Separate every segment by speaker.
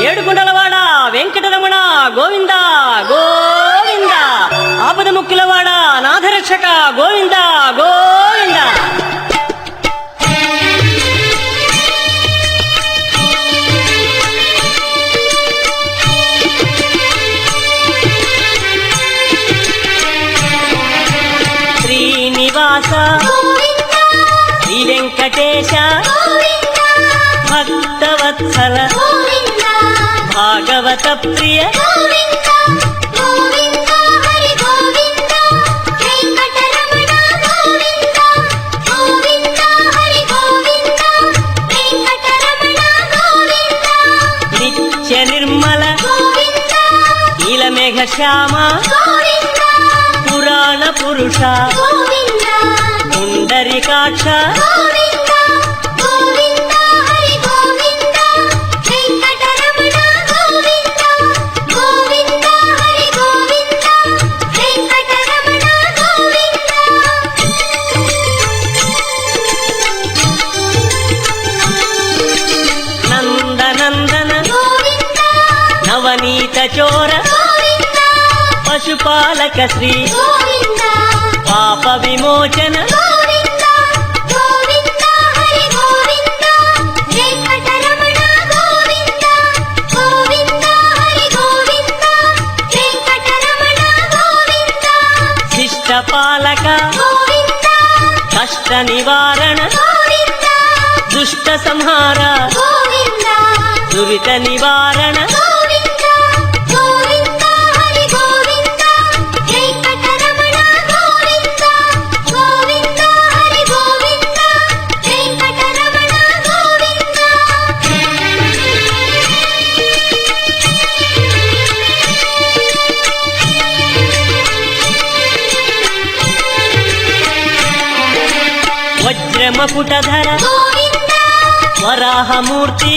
Speaker 1: ఏడుకొండలవాడ వెంకటరమణ గోవింద గోవింద. ఆపద ముక్కులవాడ నాథరక్షక గోవింద గోవింద. శ్రీనివాస శ్రీ వెంకటేశ భక్తవత్సల భాగవత ప్రియ నిత్య నిర్మల నీలమేఘ శ్యామ పురాణ పురుష పుండరీకాక్ష నందనందన నవనీత చోర పశుపాలక శ్రీ పాప విమోచన శిష్టపాలక కష్ట నివారణ దుష్ట సంహార దురిత నివారణ వజ్రమకుటధర వరాహమూర్తి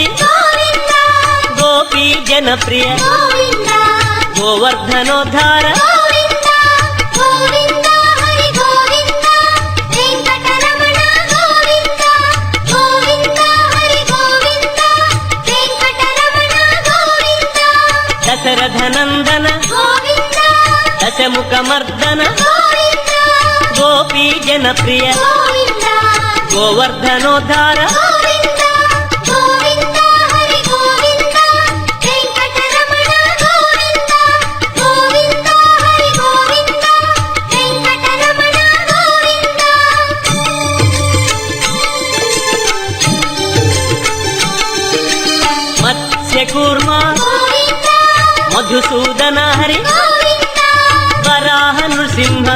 Speaker 1: గోపీ జనప్రియ గోవర్ధనోద్ధార దశరథనందన దశముఖమర్దన గోపీ జనప్రియ గోవర్ధనోద్ధార మత్స్యకూర్మ మధుసూదన హరి వరాహ నృసింహ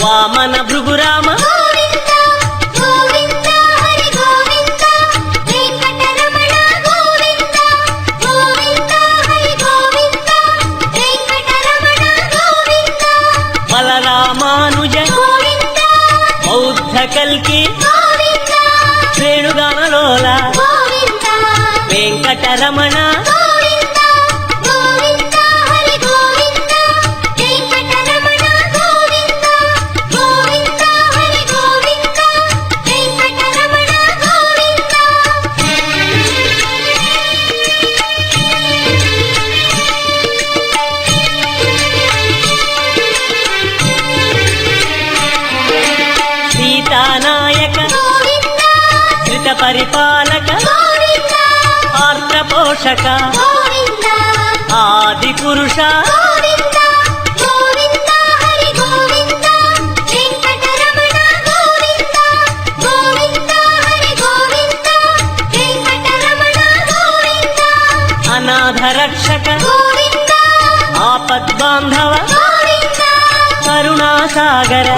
Speaker 1: వామన భృగురామ బలరామానుజ బౌద్ధ కల్కి శ్రేణుగానలోల వెంకటరమణ సీతానాయక శ్రిత పరిపాలక ఆర్ద్ర పోషక ఆది పురుష అనాథ రక్షక ఆపద్బాంధవ కరుణాసాగర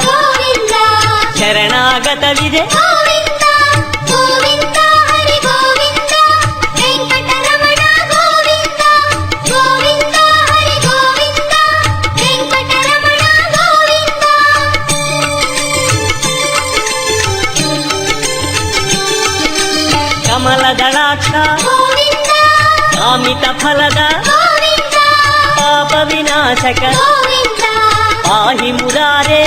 Speaker 1: శరణాగత విజయ కమలదళాక్ష కామిత ఫలద పాప వినాశక పాహి మురారే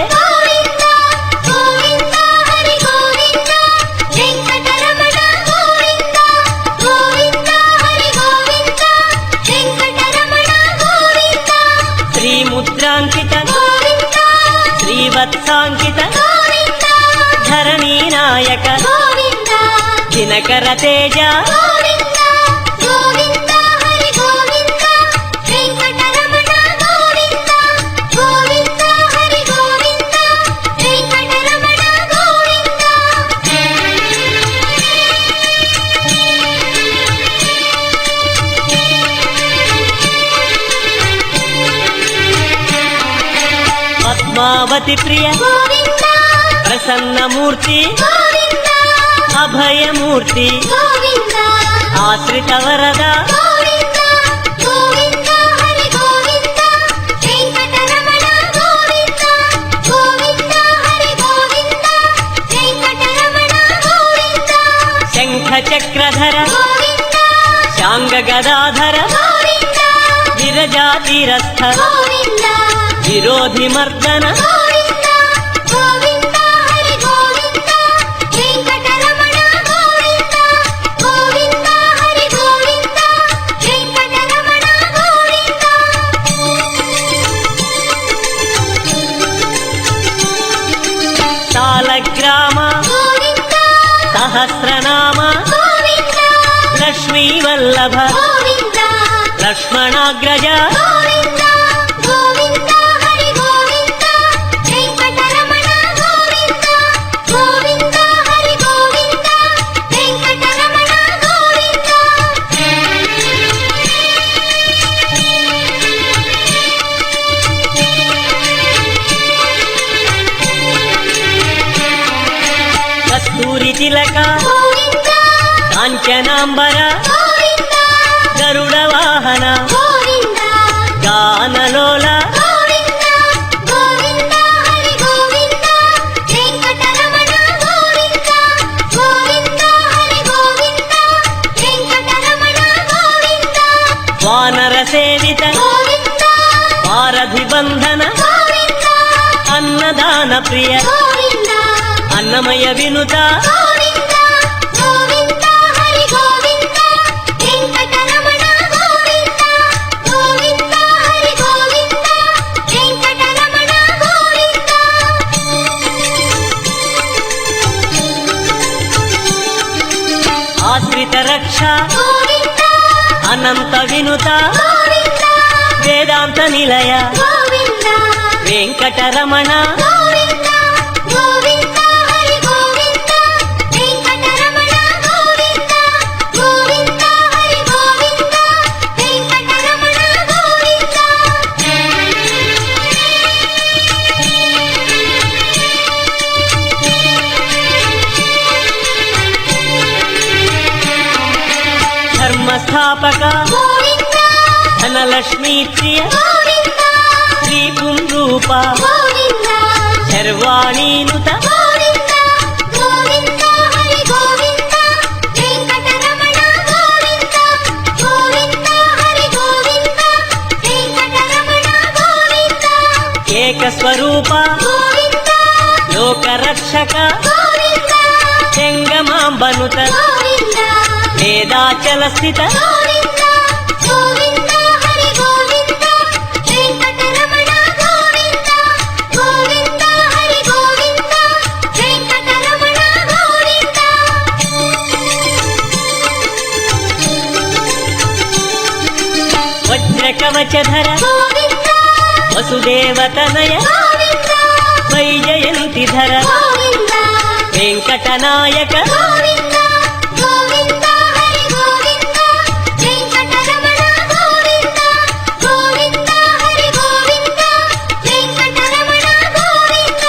Speaker 1: శ్రీవత్సాంకిత
Speaker 2: గోవింద
Speaker 1: ధరణీ నాయక
Speaker 2: గోవింద
Speaker 1: దినకర తేజ
Speaker 2: గోవింద గోవింద హరి గోవింద వెంకటరమణ గోవింద గోవింద హరి గోవింద వెంకటరమణ గోవింద
Speaker 1: పద్మావతి ప్రియ
Speaker 2: గోవింద
Speaker 1: ప్రసన్నమూర్తి
Speaker 2: గోవింద
Speaker 1: అభయమూర్తి
Speaker 2: గోవింద
Speaker 1: ఆశ్రిత వరద
Speaker 2: గోవింద గోవింద హరి గోవింద వెంకటరమణ గోవింద గోవింద హరి గోవింద వెంకటరమణ గోవింద
Speaker 1: శంఖ చక్రధర
Speaker 2: గోవింద
Speaker 1: శాంగ గదాధర
Speaker 2: గోవింద
Speaker 1: విరజాతిరస్థ
Speaker 2: గోవింద
Speaker 1: విరోధి మర్దన
Speaker 2: గోవింద గోవింద హరి గోవింద వెంకటరమణ గోవింద గోవింద హరి గోవింద వెంకటరమణ గోవింద
Speaker 1: సాలగ్రామ
Speaker 2: గోవింద
Speaker 1: సహస్రనామ
Speaker 2: గోవింద
Speaker 1: లక్ష్మీ వల్లభ
Speaker 2: గోవింద
Speaker 1: లక్ష్మణాగ్రజ
Speaker 2: గోవింద గోవింద హరి గోవింద వెంకటరమణ గోవింద గోవింద హరి గోవింద వెంకటరమణ గోవింద
Speaker 1: కస్తూరి తిలక
Speaker 2: గోవింద
Speaker 1: కాంచనాంబర
Speaker 2: గోవింద
Speaker 1: గరుడ వాహన
Speaker 2: గోవింద
Speaker 1: గానలోల
Speaker 2: గోవింద గోవింద హరి గోవింద వెంకటరమణ గోవింద గోవింద హరి గోవింద వెంకటరమణ గోవింద
Speaker 1: వానర సేవిత
Speaker 2: గోవింద
Speaker 1: వారధి బంధన
Speaker 2: గోవింద
Speaker 1: అన్నదాన ప్రియ
Speaker 2: గోవింద
Speaker 1: అన్నమయ వినుత
Speaker 2: గోవింద గోవింద హరి గోవింద వెంకటరమణ గోవింద గోవింద హరి గోవింద వెంకటరమణ గోవింద
Speaker 1: ఆశ్రిత రక్ష
Speaker 2: గోవింద
Speaker 1: అనంత వినుత
Speaker 2: గోవింద
Speaker 1: వేదాంత నిలయ
Speaker 2: గోవింద
Speaker 1: వెంకటరమణ
Speaker 2: గోవింద గోవింద హరి గోవింద వెంకటరమణ గోవింద గోవింద హరి గోవింద వెంకటరమణ గోవింద
Speaker 1: ధర్మస్థాపక
Speaker 2: గోవింద
Speaker 1: ధనలక్ష్మీ ప్రియ
Speaker 2: గోవింద
Speaker 1: శ్రీ పుంరూప
Speaker 2: గోవింద
Speaker 1: శర్వాణీనుత
Speaker 2: గోవింద గోవింద హరి గోవింద వెంకటరమణ గోవింద గోవింద హరి గోవింద వెంకటరమణ గోవింద
Speaker 1: ఏకస్వరూప
Speaker 2: గోవింద
Speaker 1: లోకరక్షక
Speaker 2: గోవింద
Speaker 1: చెంగమాంబనుత
Speaker 2: గోవింద
Speaker 1: వేదాచల స్థిత
Speaker 2: గోవింద గోవింద హరి గోవింద వెంకటరమణ గోవింద గోవింద హరి గోవింద వెంకటరమణ గోవింద
Speaker 1: వజ్రకవచధర
Speaker 2: గోవింద
Speaker 1: వసుదేవతనయ
Speaker 2: గోవింద
Speaker 1: వైజయంతిధర
Speaker 2: గోవింద
Speaker 1: వెంకటనాయక
Speaker 2: గోవింద గోవింద హరి గోవింద వెంకటరమణ గోవింద గోవింద హరి గోవింద వెంకటరమణ గోవింద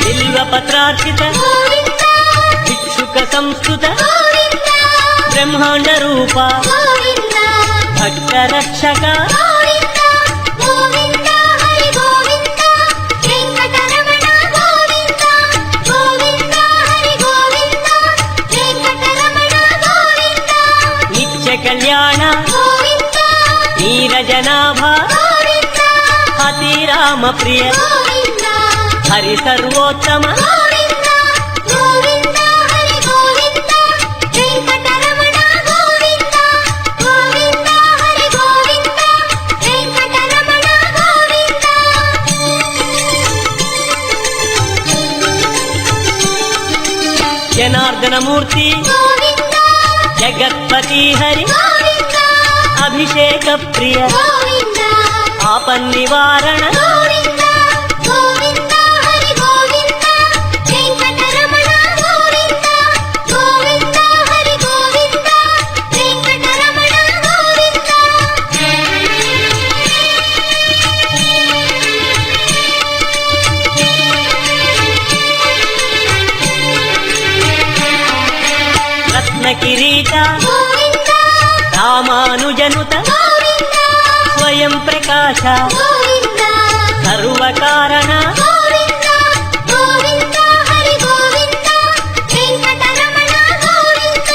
Speaker 1: బిల్వపత్రార్చిత
Speaker 2: గోవింద
Speaker 1: భిక్షుక సంస్కృత
Speaker 2: గోవింద
Speaker 1: బ్రహ్మాండ రూప
Speaker 2: గోవింద
Speaker 1: భక్త రక్షక
Speaker 2: గోవింద గోవింద హరి గోవింద వెంకటరమణ గోవింద గోవింద హరి గోవింద వెంకటరమణ గోవింద
Speaker 1: నిత్య కళ్యాణ
Speaker 2: గోవింద
Speaker 1: నీరజనాభ
Speaker 2: గోవింద
Speaker 1: అతిరామ ప్రియ
Speaker 2: గోవింద
Speaker 1: హరి సర్వోత్తమ
Speaker 2: గోవింద గోవింద హరి గోవింద
Speaker 1: జనార్దన మూర్తి
Speaker 2: గోవింద
Speaker 1: జగత్పతి హరి
Speaker 2: గోవింద
Speaker 1: అభిషేక ప్రియ
Speaker 2: గోవింద
Speaker 1: ఆపన్నివారణ
Speaker 2: గోవింద గోవింద హరి గోవింద వెంకటరమణ గోవింద గోవింద హరి గోవింద వెంకటరమణ గోవింద
Speaker 1: రత్న కిరీట
Speaker 2: గోవింద
Speaker 1: రామానుజనుత
Speaker 2: గోవింద
Speaker 1: స్వయం ప్రకాశ
Speaker 2: గోవింద
Speaker 1: సర్వకారణ
Speaker 2: గోవింద గోవింద హరి గోవింద వెంకటరమణ గోవింద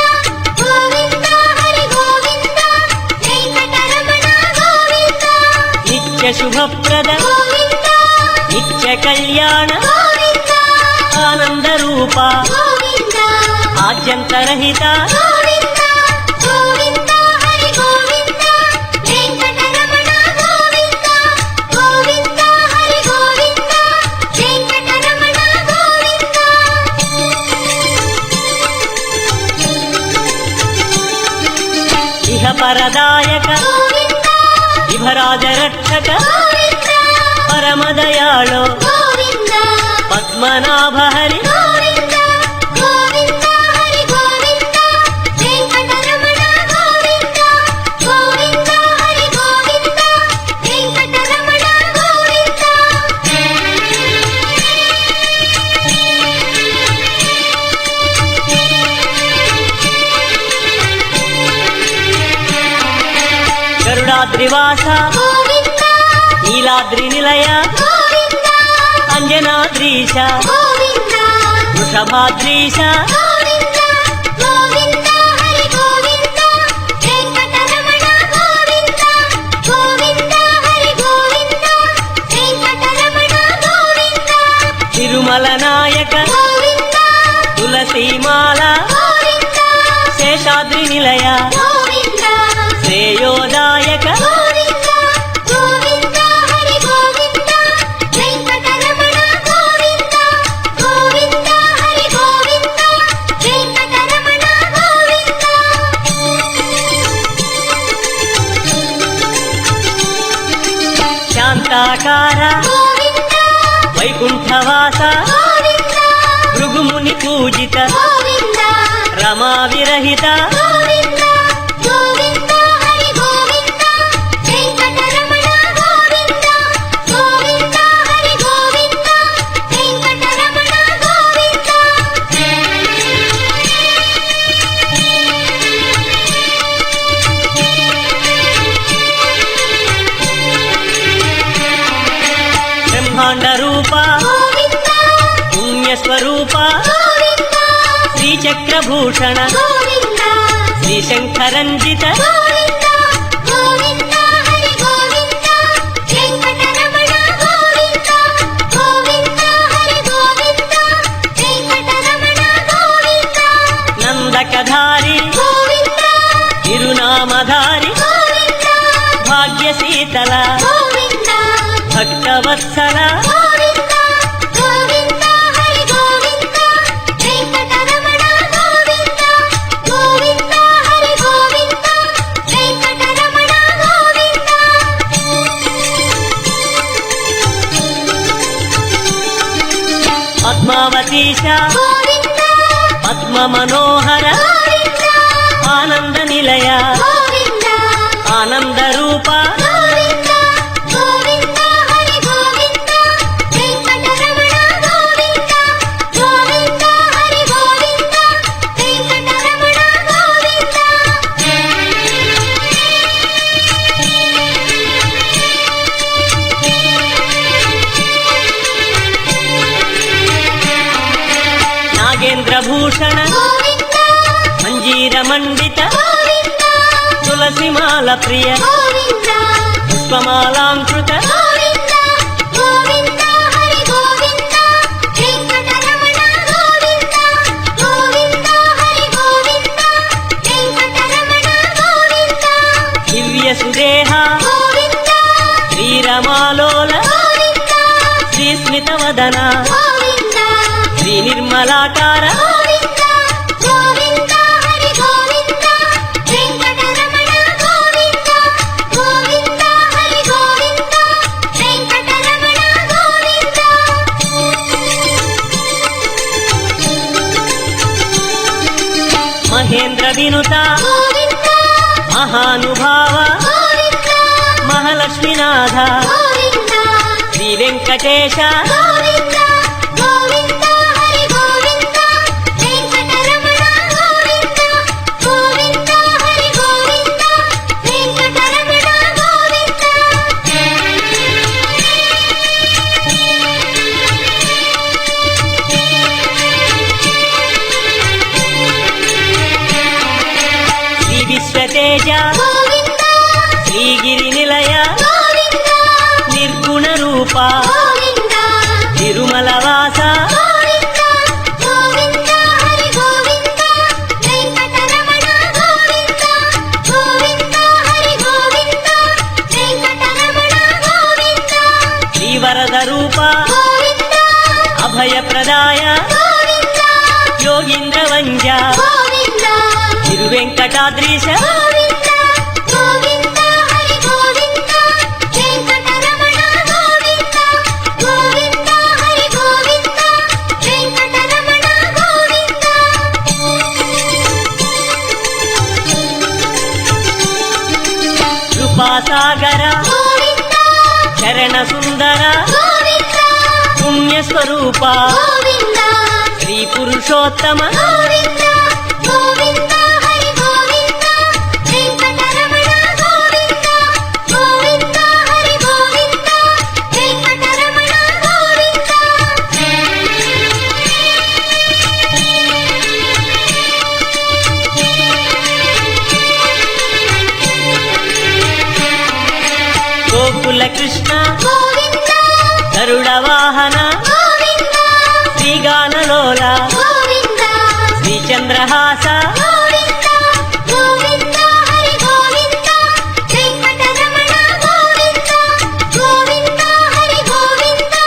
Speaker 2: గోవింద హరి గోవింద వెంకటరమణ గోవింద
Speaker 1: నిత్య శుభప్రద
Speaker 2: గోవింద
Speaker 1: నిత్య కళ్యాణ
Speaker 2: గోవింద
Speaker 1: ఆనంద రూప
Speaker 2: గోవింద
Speaker 1: ఆద్యంతరహిత
Speaker 2: గోవింద గోవింద హరి గోవింద వెంకటరమణ గోవింద గోవింద హరి గోవింద వెంకటరమణ గోవింద
Speaker 1: ఇహ పరదాయక
Speaker 2: గోవింద
Speaker 1: విభరాజ రక్షక
Speaker 2: గోవింద
Speaker 1: పరమదయాళో
Speaker 2: గోవింద
Speaker 1: పద్మనాభ హరి
Speaker 2: గోవింద గోవింద హరి గోవింద వెంకటరమణ గోవింద గోవింద హరి గోవింద వెంకటరమణ గోవింద
Speaker 1: గరుడాద్రివాస
Speaker 2: గోవింద
Speaker 1: నీలాద్రి నిలయ
Speaker 2: గోవింద
Speaker 1: అంజనాద్రీశ
Speaker 2: గోవింద
Speaker 1: వృషభాద్రీశ
Speaker 2: గోవింద గోవింద హరి గోవింద వెంకటరమణ గోవింద గోవింద హరి గోవింద వెంకటరమణ గోవింద
Speaker 1: తిరుమల నాయక
Speaker 2: గోవింద
Speaker 1: తులసీమాల
Speaker 2: గోవింద
Speaker 1: శేషాద్రి నిలయ
Speaker 2: గోవింద
Speaker 1: శ్రేయోదాయక
Speaker 2: గోవింద గోవింద హరి గోవింద వెంకటరమణ గోవింద గోవింద హరి గోవింద వెంకటరమణ గోవింద
Speaker 1: శాంతాకార
Speaker 2: గోవింద
Speaker 1: వైకుంఠవాస
Speaker 2: గోవింద
Speaker 1: భృగుముని పూజిత
Speaker 2: గోవింద
Speaker 1: రమా విరహిత
Speaker 2: గోవింద గోవింద హరి గోవింద వెంకటరమణ గోవింద గోవింద హరి గోవింద వెంకటరమణ గోవింద
Speaker 1: బ్రహ్మాండ రూప
Speaker 2: గోవింద
Speaker 1: పుణ్యస్వరూప
Speaker 2: గోవింద
Speaker 1: శ్రీచక్రభూషణ
Speaker 2: గోవింద
Speaker 1: శ్రీశంకరంజిత
Speaker 2: గోవింద గోవింద హరి గోవింద వెంకటరమణ గోవింద గోవింద హరి గోవింద వెంకటరమణ గోవింద
Speaker 1: నందకధారి
Speaker 2: గోవింద
Speaker 1: తిరునామధారి
Speaker 2: గోవింద
Speaker 1: భాగ్యశీతల
Speaker 2: గోవింద
Speaker 1: భక్తవత్సల
Speaker 2: గోవింద గోవింద హరి గోవింద వెంకటరమణ గోవింద గోవింద హరి గోవింద వెంకటరమణ గోవింద
Speaker 1: పద్మావతీశ
Speaker 2: గోవింద
Speaker 1: పద్మ మనోహర
Speaker 2: గోవింద
Speaker 1: ఆనంద నిలయ
Speaker 2: గోవింద
Speaker 1: ఆనంద రూప
Speaker 2: గోవింద గోవింద హరి గోవింద వెంకటరమణ గోవింద గోవింద హరి గోవింద వెంకటరమణ గోవింద
Speaker 1: నాగేంద్రభూషణ
Speaker 2: గోవింద
Speaker 1: మంజీర మండిత
Speaker 2: గోవింద
Speaker 1: తులసిమాల ప్రియ
Speaker 2: గోవింద
Speaker 1: పుష్పమాలాంకృత
Speaker 2: గోవింద గోవింద హరి గోవింద వెంకటరమణ గోవింద గోవింద హరి గోవింద వెంకటరమణ గోవింద
Speaker 1: దివ్య సుదేహ
Speaker 2: గోవింద
Speaker 1: శ్రీరమాలోల
Speaker 2: గోవింద
Speaker 1: శ్రీస్మిత వదన
Speaker 2: గోవింద
Speaker 1: శ్రీ నిర్మలాకార
Speaker 2: గోవింద
Speaker 1: వినుత
Speaker 2: గోవింద
Speaker 1: మహానుభావ
Speaker 2: గోవింద
Speaker 1: మహాలక్ష్మీనాథ
Speaker 2: గోవింద
Speaker 1: శ్రీ వెంకటేశ
Speaker 2: గోవింద గోవింద హరి గోవింద వెంకటరమణ గోవింద గోవింద హరి గోవింద వెంకటరమణ గోవింద
Speaker 1: శ్రీ విశ్వతేజ
Speaker 2: గోవింద
Speaker 1: శ్రీగిరి నిలయ
Speaker 2: గోవింద
Speaker 1: నిర్గుణ రూప
Speaker 2: గోవింద
Speaker 1: తిరుమల వాస
Speaker 2: గోవింద గోవింద హరి గోవింద వెంకటరమణ గోవింద గోవింద హరి గోవింద వెంకటరమణ గోవింద
Speaker 1: శ్రీవరద రూప
Speaker 2: గోవింద
Speaker 1: అభయప్రదాయ
Speaker 2: గోవింద
Speaker 1: యోగీంద్ర వంజ
Speaker 2: గోవింద
Speaker 1: తిరువెంకటాద్రీశ
Speaker 2: గోవింద గోవింద హరి గోవింద వెంకటరమణ గోవింద గోవింద హరి గోవింద వెంకటరమణ గోవింద
Speaker 1: కృపాసాగర
Speaker 2: గోవింద
Speaker 1: చరణ సుందర
Speaker 2: గోవింద
Speaker 1: పుణ్యస్వరూప
Speaker 2: గోవింద
Speaker 1: శ్రీ పురుషోత్తమ
Speaker 2: గోవింద గోవింద హరి గోవింద వెంకటరమణ గోవింద గోవింద హరి గోవింద వెంకటరమణ గోవింద
Speaker 1: గోకుల కృష్ణ
Speaker 2: గోవింద
Speaker 1: గరుడ వాహన
Speaker 2: గోవింద
Speaker 1: శ్రీగానలోల
Speaker 2: గోవింద
Speaker 1: శ్రీచంద్రహాస
Speaker 2: గోవింద గోవింద హరి గోవింద వెంకటరమణ గోవింద గోవింద హరి గోవింద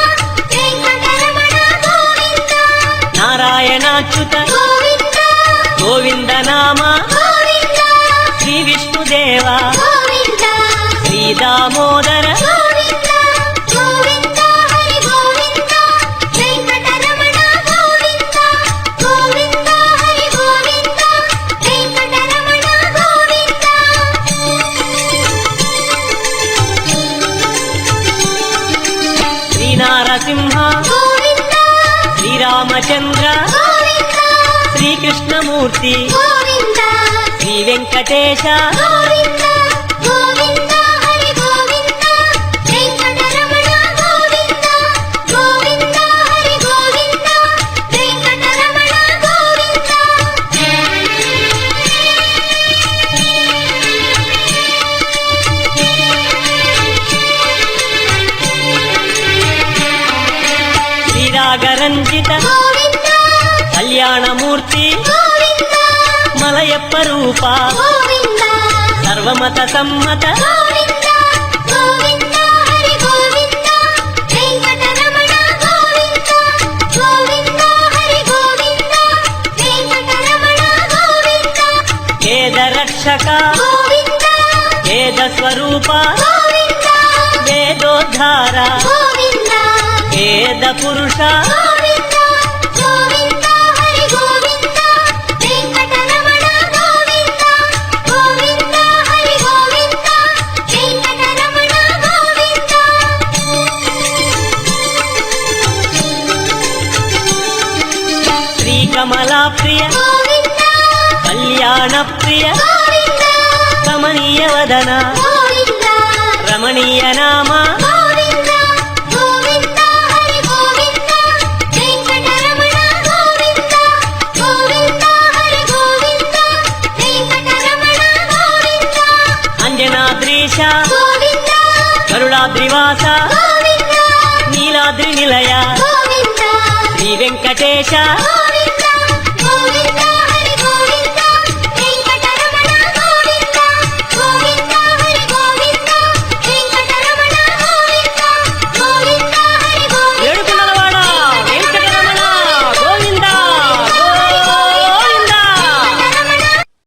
Speaker 2: వెంకటరమణ గోవింద
Speaker 1: నారాయణాచ్యుత
Speaker 2: గోవింద
Speaker 1: గోవింద నామ
Speaker 2: గోవింద
Speaker 1: శ్రీ విష్ణుదేవ
Speaker 2: గోవింద
Speaker 1: శ్రీ దామోదర
Speaker 2: గోవింద గోవింద హరి గోవింద వెంకటరమణ గోవింద గోవింద హరి గోవింద వెంకటరమణ గోవింద
Speaker 1: శ్రీనారసింహ
Speaker 2: గోవింద
Speaker 1: శ్రీరామచంద్ర
Speaker 2: గోవింద
Speaker 1: శ్రీకృష్ణమూర్తి
Speaker 2: గోవింద
Speaker 1: శ్రీ వెంకటేశ
Speaker 2: గోవింద గోవింద హరి గోవింద వెంకటరమణ గోవింద గోవింద హరి గోవింద వెంకటరమణ గోవింద
Speaker 1: శ్రీరాగరంజిత
Speaker 2: గోవింద
Speaker 1: కళ్యాణమూర్తి
Speaker 2: గోవింద
Speaker 1: మలయప్ప రూప
Speaker 2: గోవింద
Speaker 1: సర్వమత సమ్మత
Speaker 2: గోవింద గోవింద హరి గోవింద వెంకటరమణ గోవింద గోవింద హరి గోవింద వెంకటరమణ గోవింద
Speaker 1: వేదరక్షక
Speaker 2: గోవింద
Speaker 1: వేద స్వరూప
Speaker 2: గోవింద
Speaker 1: వేదోద్ధార
Speaker 2: గోవింద
Speaker 1: వేద పురుష
Speaker 2: గోవింద గోవింద హరి గోవింద వెంకటరమణ గోవింద గోవింద హరి గోవింద వెంకటరమణ గోవింద
Speaker 1: శ్రీకమలా ప్రియ
Speaker 2: గోవింద
Speaker 1: కళ్యాణ ప్రియ
Speaker 2: గోవింద
Speaker 1: కమనీయ వదన
Speaker 2: గోవింద
Speaker 1: రమణీయ నామ
Speaker 2: గోవింద గోవింద హరి గోవింద వెంకటరమణ గోవింద గోవింద హరి గోవింద వెంకటరమణ గోవింద
Speaker 1: అంజనాద్రీశ
Speaker 2: గోవింద
Speaker 1: గరుడాద్రివాస
Speaker 2: గోవింద
Speaker 1: నీలాద్రి నిలయ
Speaker 2: గోవింద
Speaker 1: శ్రీ వెంకటేశ
Speaker 2: గోవింద